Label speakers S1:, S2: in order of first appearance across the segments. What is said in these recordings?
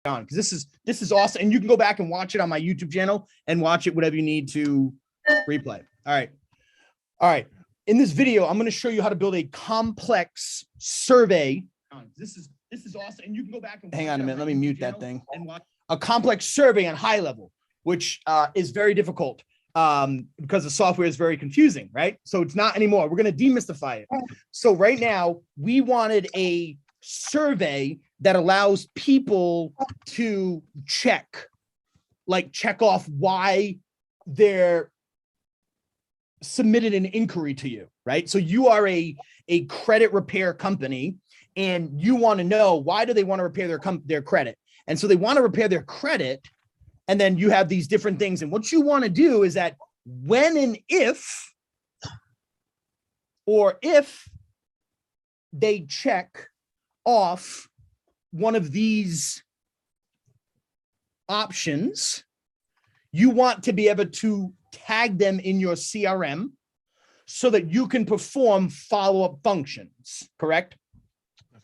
S1: on, because this is awesome. And you can go back and watch it on my YouTube channel and watch it whatever you need to replay. All right. All right. In this video, I'm going to show you how to build a complex survey. This is awesome. And you can go back and hang on a minute. Let me mute that thing. And watch a complex survey on HighLevel, which is very difficult because the software is very confusing, right? So it's not anymore. We're going to demystify it. So right now, we wanted a survey that allows people to check off why they're submitted an inquiry to you, right? So you are a credit repair company and you want to know, why do they want to repair their credit? And so they want to repair their credit. And then you have these different things. And what you want to do is that when and if they check off one of these options, you want to be able to tag them in your CRM so that you can perform follow-up functions, correct?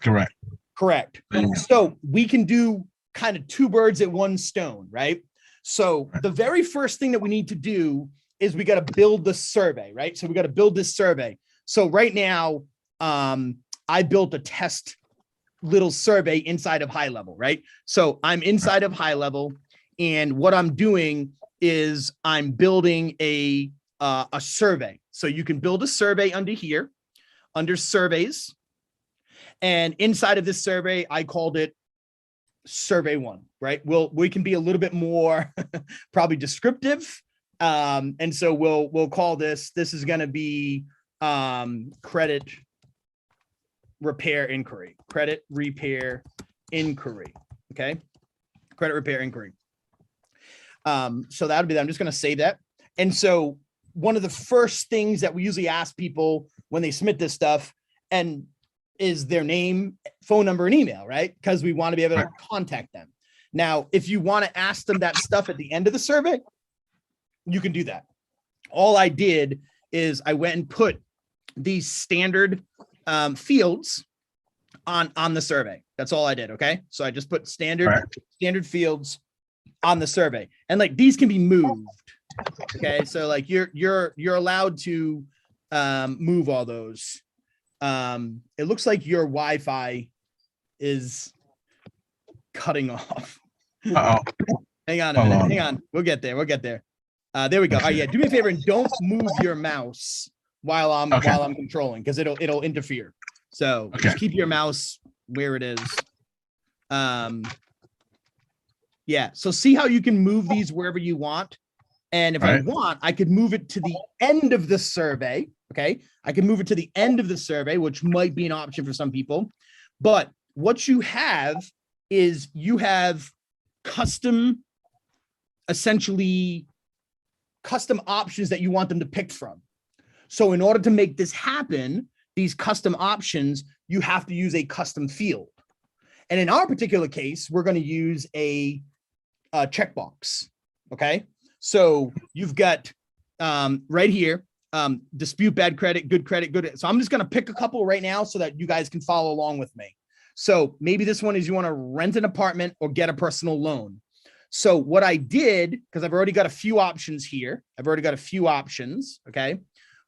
S2: Correct.
S1: Correct. So we can do kind of two birds at one stone, right? So the very first thing that we need to do is we got to build the survey, right? So we got to build this survey. So right now, I built a test little survey inside of HighLevel, right? So I'm inside of HighLevel, and what I'm doing is I'm building a survey. So you can build a survey under here, under surveys. And inside of this survey, I called it survey 1, right? We can be a little bit more probably descriptive. And so we'll call this is going to be credit repair inquiry, okay? Credit repair inquiry. So that'll be that. I'm just going to save that. And so one of the first things that we usually ask people when they submit this stuff is their name, phone number, and email, right? Because we want to be able to contact them. Now, if you want to ask them that stuff at the end of the survey, you can do that. All I did is I went and put these standard fields on the survey. That's all I did. Okay. So I just put standard fields on the survey, and like these can be moved. Okay. So like you're allowed to move all those. It looks like your Wi-Fi is cutting off. Hang on a minute. Hang on. We'll get there. There we go. Oh yeah. Do me a favor and don't move your mouse while I'm controlling, because it'll interfere. So just keep your mouse where it is. Yeah. So see how you can move these wherever you want. And if I want, I could move it to the end of the survey. Okay. I can move it to the end of the survey, which might be an option for some people. But what you have is you have essentially custom options that you want them to pick from. So in order to make this happen, these custom options, you have to use a custom field. And in our particular case, we're going to use a checkbox. Okay. So you've got right here, dispute bad credit, good credit, good. So I'm just going to pick a couple right now so that you guys can follow along with me. So maybe this one is you want to rent an apartment or get a personal loan. So what I did, because I've already got a few options here. Okay.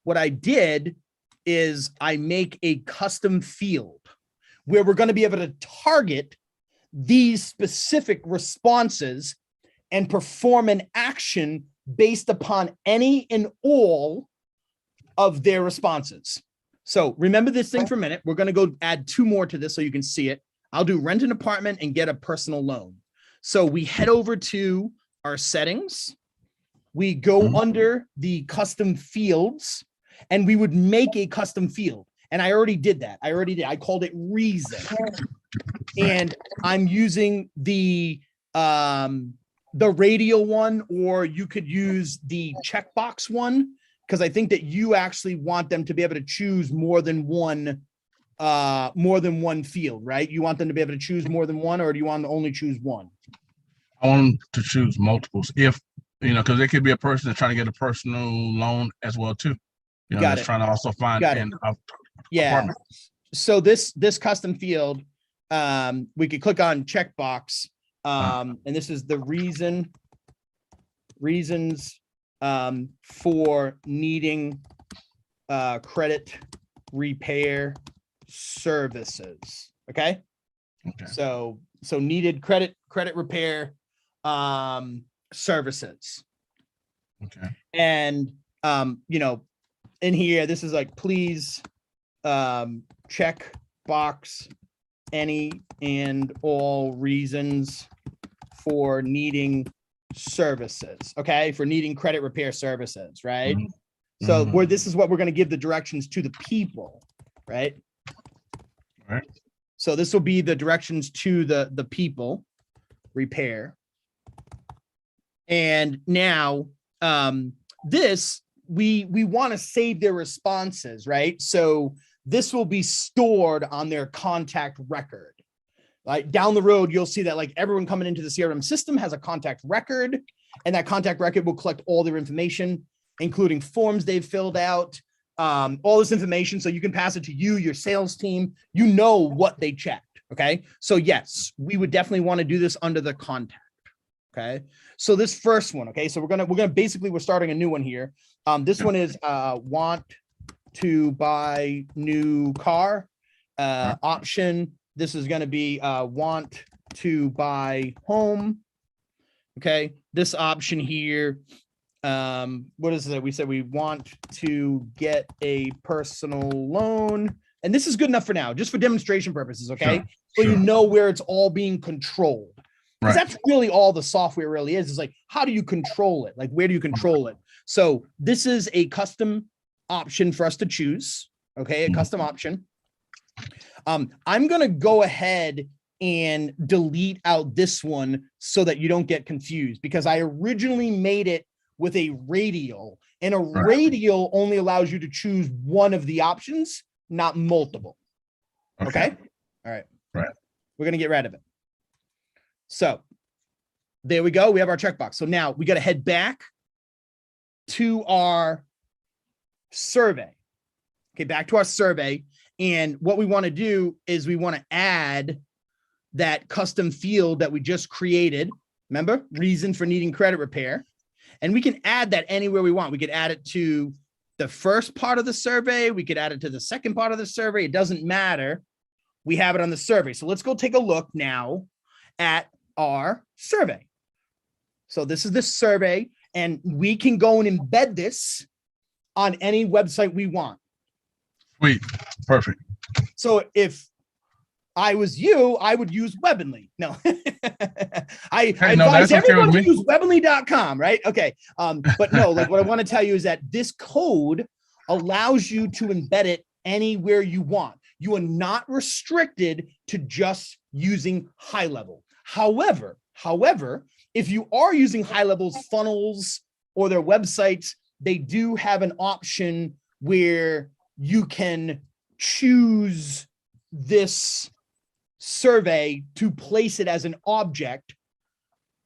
S1: What I did is I make a custom field where we're going to be able to target these specific responses and perform an action based upon any and all of their responses. So remember this thing for a minute. We're going to go add 2 more to this so you can see it. I'll do rent an apartment and get a personal loan. So we head over to our settings. We go under the custom fields, and we would make a custom field. And I already did that. I called it reason. And I'm using the radial one, or you could use the checkbox one, because I think that you actually want them to be able to choose more than one field, right? You want them to be able to choose more than one, or do you want to only choose one?
S2: I want them to choose multiples, if because there could be a person that's trying to get a personal loan as well too. That's trying to also find an apartment.
S1: So this custom field, we could click on checkbox. And this is the reasons for needing credit repair services. Okay. So needed credit repair services.
S2: Okay.
S1: And you know, in here, this is like, please check box any and all reasons for needing services. Okay, for needing credit repair services, right? So this is what we're going to give the directions to the people, right?
S2: Right.
S1: So this will be the directions to the people repair. And now this, we want to save their responses, right? So this will be stored on their contact record. Like down the road, you'll see that like everyone coming into the CRM system has a contact record, and that contact record will collect all their information, including forms they've filled out, all this information. So you can pass it to you, your sales team, you know what they checked. Okay. So yes, we would definitely want to do this under the contact. Okay. So this first one. Okay. So we're going to basically, we're starting a new one here. This one is want to buy new car option. This is going to be want to buy home. Okay. This option here. What is it? We said we want to get a personal loan. And this is good enough for now, just for demonstration purposes. Okay. So you know where it's all being controlled. Because that's really all the software really is like, how do you control it? Like, where do you control it? So this is a custom option for us to choose. Okay. A custom option. I'm going to go ahead and delete out this one so that you don't get confused, because I originally made it with a radial, and a radial only allows you to choose one of the options, not multiple. Okay. All right. Right. We're going to get rid of it. So there we go. We have our checkbox. So now we got to head back to our survey. Okay. Back to our survey. And what we want to do is we want to add that custom field that we just created. Remember, reason for needing credit repair. And we can add that anywhere we want. We could add it to the first part of the survey. We could add it to the second part of the survey. It doesn't matter. We have it on the survey. So let's go take a look now at our survey. So this is the survey, and we can go and embed this on any website we want.
S2: Sweet. Perfect.
S1: So if I was you, I would use Webinly. No, I advise everyone to use Webinly.com, right? Okay. But no, like what I want to tell you is that this code allows you to embed it anywhere you want. You are not restricted to just using HighLevel. However, if you are using HighLevel's funnels or their websites, they do have an option where you can choose this survey to place it as an object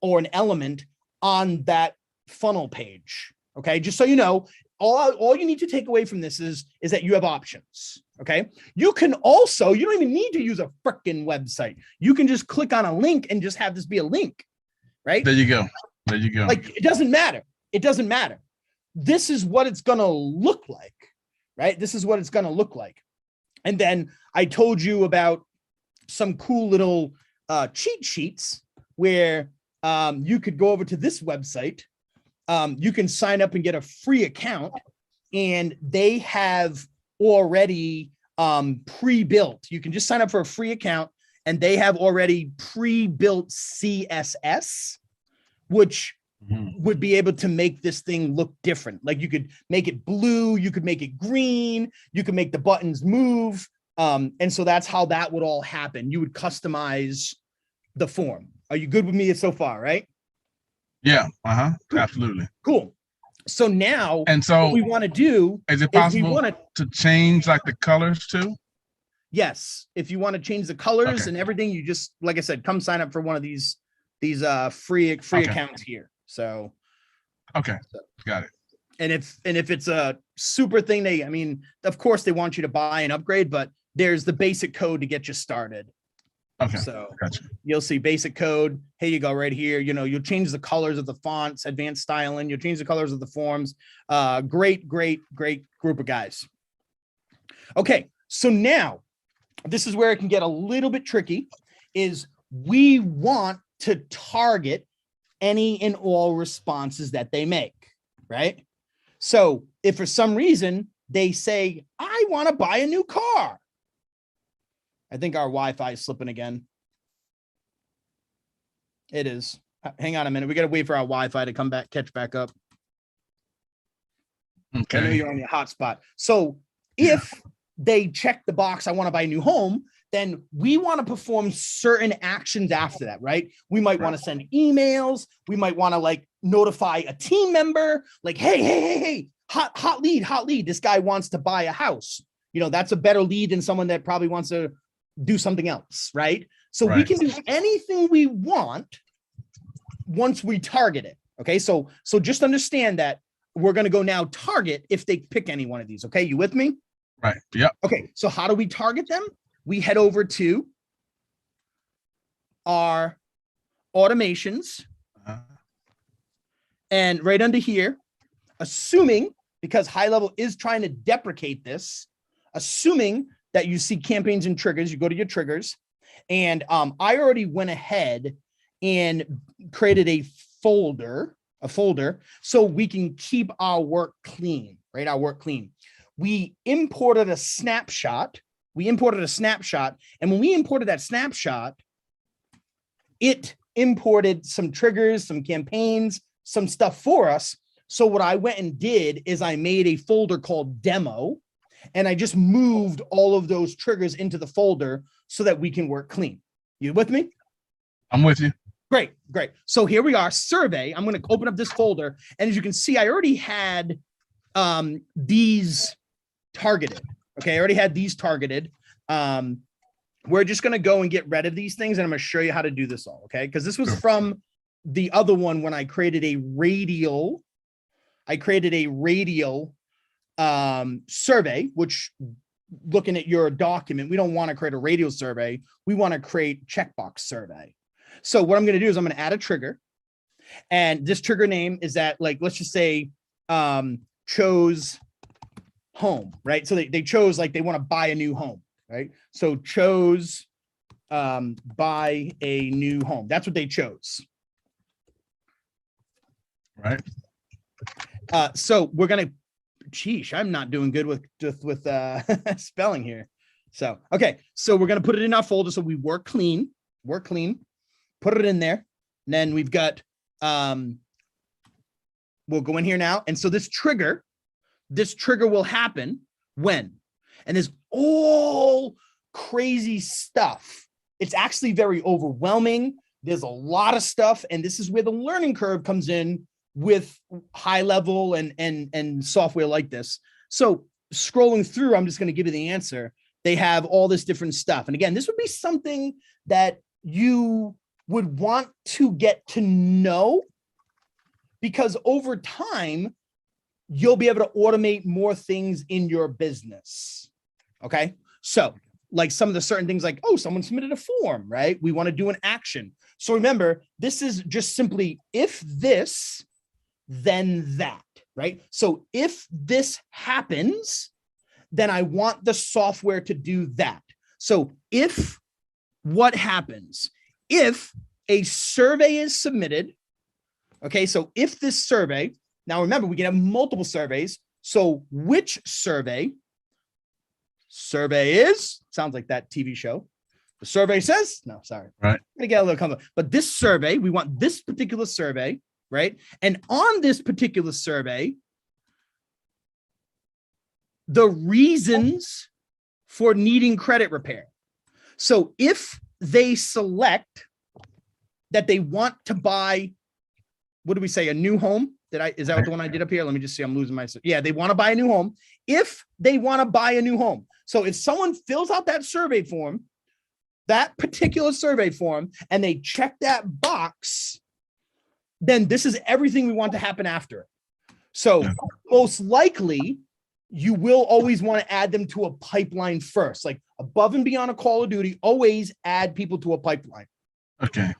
S1: or an element on that funnel page. Okay, just so you know, all you need to take away from this is that you have options. Okay, you can also, you don't even need to use a freaking website. You can just click on a link and just have this be a link, right?
S2: There you go. There you go.
S1: Like, it doesn't matter. It doesn't matter. This is what it's gonna look like, right? This is what it's gonna look like. And then I told you about some cool little cheat sheets where you could go over to this website. You can sign up and get a free account, and they have already pre-built. You can just sign up for a free account, and they have already pre-built CSS, which would be able to make this thing look different. Like you could make it blue, you could make it green, you could make the buttons move. And so that's how that would all happen. You would customize the form. Are you good with me so far, right?
S2: Yeah.
S1: Cool.
S2: Absolutely.
S1: Cool. So now,
S2: and so
S1: what we want to do
S2: is it possible to change like the colors too?
S1: Yes. If you want to change the colors and everything, you just, like I said, come sign up for one of these free accounts here. So,
S2: got it.
S1: And if it's a super thing, I mean, of course they want you to buy and upgrade, but there's the basic code to get you started.
S2: Okay.
S1: So
S2: Gotcha.
S1: you'll see basic code. Here you go right here. You know, you'll change the colors of the fonts, advanced styling. You'll change the colors of the forms. Great group of guys. Okay. So now this is where it can get a little bit tricky, is we want to target any and all responses that they make, right? So if for some reason they say, I want to buy a new car. I think our Wi-Fi is slipping again. It is. Hang on a minute. We got to wait for our Wi-Fi to come back, catch back up.
S2: Okay.
S1: I know you're on your hotspot. So if they check the box, I want to buy a new home, then we want to perform certain actions after that, right? We might want to send emails. We might want to like notify a team member, like, hey, hot lead. This guy wants to buy a house. You know, that's a better lead than someone that probably wants to do something else, right? So we can do anything we want once we target it. Okay, so just understand that we're going to go now target if they pick any one of these. Okay, you with me?
S2: Right. Yep.
S1: Okay, so how do we target them? We head over to our automations, and right under here, assuming, because HighLevel is trying to deprecate this, assuming that you see campaigns and triggers, you go to your triggers, and I already went ahead and created a folder, so we can keep our work clean, right? Our work clean. We imported a snapshot. And when we imported that snapshot, it imported some triggers, some campaigns, some stuff for us. So what I went and did is I made a folder called demo, and I just moved all of those triggers into the folder so that we can work clean. You with me?
S2: I'm with you.
S1: Great. So here we are, survey. I'm going to open up this folder. And as you can see, I already had these targeted. Okay, I already had these targeted. We're just going to go and get rid of these things, and I'm going to show you how to do this all, okay? Because this was from the other one when I created a radial. Survey, which, looking at your document, we don't want to create a radial survey. We want to create checkbox survey. So what I'm going to do is I'm going to add a trigger, and this trigger name is that, like, let's just say chose home, right? So they chose, like, they want to buy a new home, right? So chose buy a new home. That's what they chose.
S2: Right.
S1: So we're going to, sheesh, I'm not doing good with spelling here. So, okay. So we're going to put it in our folder. So we work clean, put it in there. And then we've got, we'll go in here now. And so this trigger will happen when, and there's all crazy stuff. It's actually very overwhelming. There's a lot of stuff. And this is where the learning curve comes in with HighLevel and software like this. So scrolling through, I'm just going to give you the answer. They have all this different stuff. And again, this would be something that you would want to get to know, because over time, you'll be able to automate more things in your business. Okay. So like some of the certain things, like, oh, someone submitted a form, right? We want to do an action. So remember, this is just simply if this, then that, right? So if this happens, then I want the software to do that. So if what happens, if a survey is submitted, okay, so if this survey, now remember, we can have multiple surveys. So which survey is, sounds like that TV show. The survey says, no, sorry.
S2: Right.
S1: I'm gonna get a little complicated, but this survey, we want this particular survey, right? And on this particular survey, the reasons for needing credit repair. So if they select that they want to buy, what do we say, a new home? Is that the one I did up here? Let me just see, I'm losing myself. Yeah, they want to buy a new home. If they want to buy a new home. So if someone fills out that survey form, that particular survey form, and they check that box, then this is everything we want to happen after it. So most likely you will always want to add them to a pipeline first, like above and beyond a call of duty, always add people to a pipeline.
S2: Okay.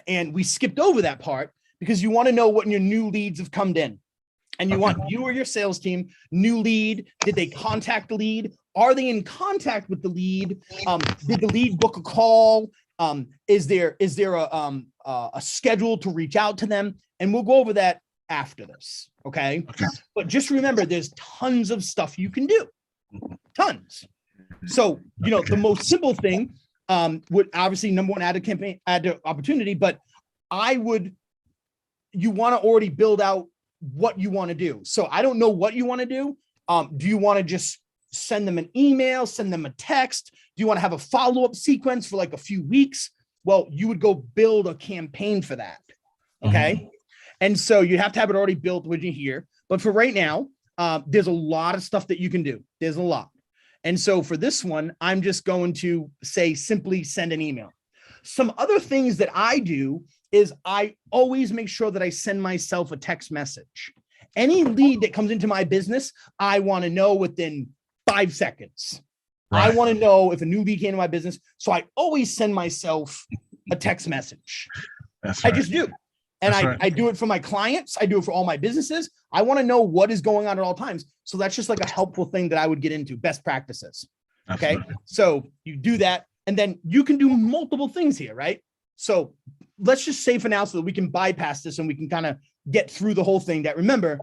S1: And we skipped over that part because you want to know what your new leads have come in. And you want you or your sales team, new lead, did they contact the lead? Are they in contact with the lead? Did the lead book a call? Is there a schedule to reach out to them? And we'll go over that after this, okay? But just remember, there's tons of stuff you can do, tons. So, you know, the most simple thing would obviously, number one, add a campaign, add to opportunity, but you want to already build out what you want to do. So I don't know what you want to do. Do you want to just send them an email, send them a text? Do you want to have a follow-up sequence for like a few weeks? Well, you would go build a campaign for that. Okay. And so you have to have it already built when you're here. But for right now, there's a lot of stuff that you can do. There's a lot. And so for this one, I'm just going to say simply send an email. Some other things that I do is I always make sure that I send myself a text message. Any lead that comes into my business, I want to know within 5 seconds. Right. I want to know if a new lead came to my business. So I always send myself a text message. That's right. I just do. And I do it for my clients. I do it for all my businesses. I want to know what is going on at all times. So that's just like a helpful thing that I would get into, best practices. Okay. So you do that. And then you can do multiple things here, right? So let's just say for now so that we can bypass this and we can kind of get through the whole thing, that remember,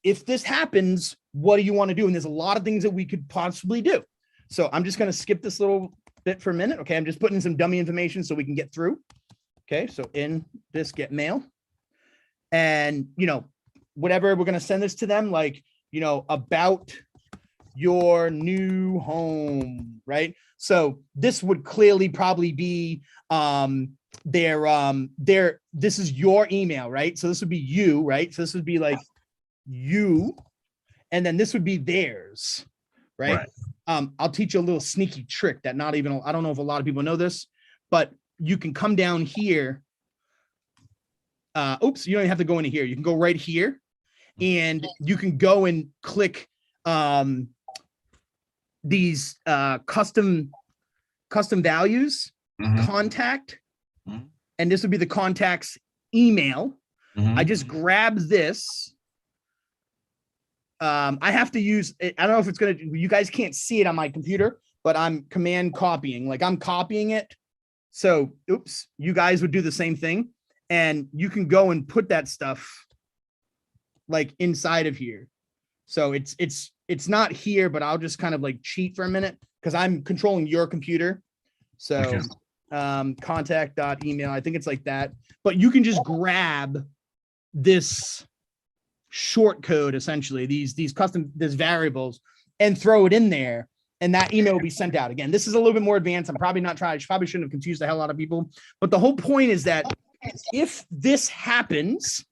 S1: if this happens, what do you want to do? And there's a lot of things that we could possibly do. So I'm just going to skip this little bit for a minute. Okay. I'm just putting in some dummy information so we can get through. Okay. So in this get mail, and, you know, whatever, we're going to send this to them, like, you know, about your new home, right? So this would clearly probably be this is your email, right? So this would be you, right? So this would be like you, and then this would be theirs, right? I'll teach you a little sneaky trick that I don't know if a lot of people know this, but you can come down here. Oops, you don't even have to go into here. You can go right here and you can go and click these custom values, contact, and this would be the contact's email. I just grab this. I have to use it. I don't know if it's going to, you guys can't see it on my computer, but I'm command copying, like I'm copying it. So, oops, you guys would do the same thing. And you can go and put that stuff like inside of here. So it's not here, but I'll just kind of like cheat for a minute because I'm controlling your computer. So contact.email, I think it's like that, but you can just grab this short code, essentially these variables, and throw it in there, and that email will be sent out. Again, this is a little bit more advanced. I'm probably not trying. I probably shouldn't have confused the hell out of people, but the whole point is that if this happens,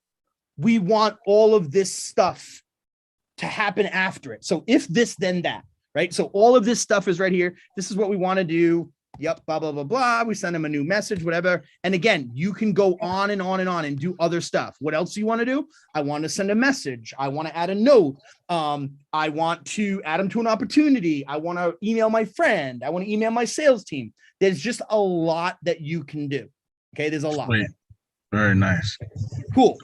S1: we want all of this stuff to happen after it. So if this, then that, right? So all of this stuff is right here. This is what we want to do. Yep, blah, blah, blah, blah. We send them a new message, whatever. And again, you can go on and on and on and do other stuff. What else do you want to do? I want to send a message. I want to add a note. I want to add them to an opportunity. I want to email my friend. I want to email my sales team. There's just a lot that you can do. Okay, there's a lot.
S2: Sweet. Very nice.
S1: Cool.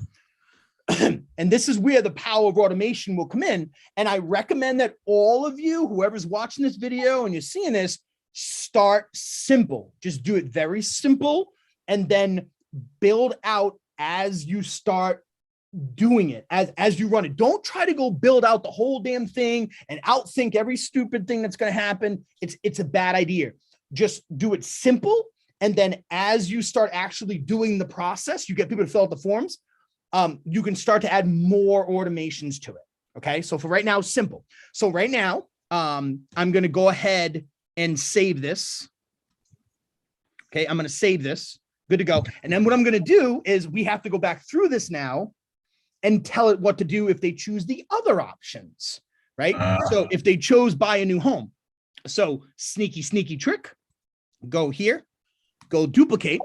S1: And this is where the power of automation will come in. And I recommend that all of you, whoever's watching this video and you're seeing this, start simple. Just do it very simple and then build out as you start doing it, as you run it. Don't try to go build out the whole damn thing and outthink every stupid thing that's going to happen. It's a bad idea. Just do it simple. And then as you start actually doing the process, you get people to fill out the forms. You can start to add more automations to it. Okay. So for right now, simple. So right now, I'm going to go ahead and save this. Okay. I'm going to save this. Good to go. And then what I'm going to do is we have to go back through this now and tell it what to do if they choose the other options, right? So if they chose buy a new home. So sneaky trick, go here, go duplicate.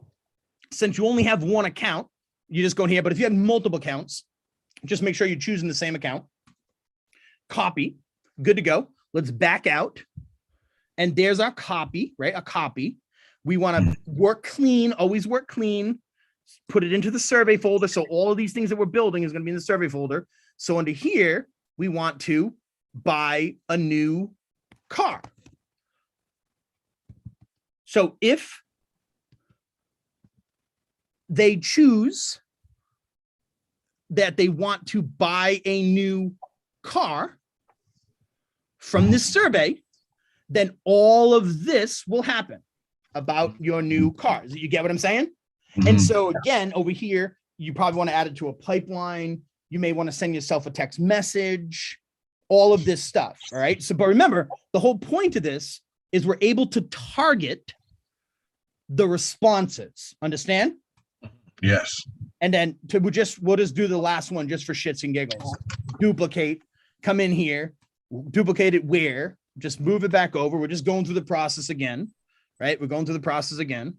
S1: Since you only have one account, you just go in here. But if you have multiple accounts, just make sure you're choosing the same account. copy, good to go. Let's back out. And there's our copy, right? A copy. We want to work clean, always work clean, put it into the survey folder. So all of these things that we're building is going to be in the survey folder. So under here, we want to buy a new car. So if they choose that they want to buy a new car from this survey, then all of this will happen about your new car. You get what I'm saying? And so again, over here, you probably want to add it to a pipeline. You may want to send yourself a text message, all of this stuff. All right. So, but remember, the whole point of this is we're able to target the responses. Understand?
S2: Yes.
S1: And then we'll just do the last one just for shits and giggles. Duplicate, come in here, duplicate it where, just move it back over. We're just going through the process again, right? We're going through the process again.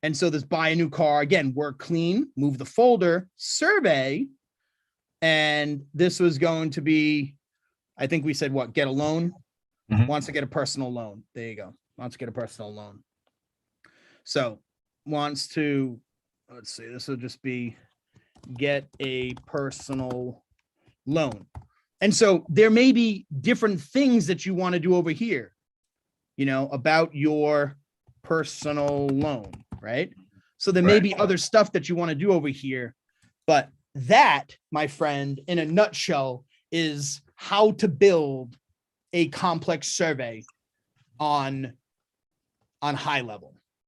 S1: And so this buy a new car, again, work clean, move the folder, survey. And this was going to be, I think we said what, get a loan, wants to get a personal loan. There you go. Wants to get a personal loan. So wants to, let's see, this will just be get a personal loan. And so there may be different things that you want to do over here, you know, about your personal loan, right? So there may be other stuff that you want to do over here, but that, my friend, in a nutshell, is how to build a complex survey on HighLevel.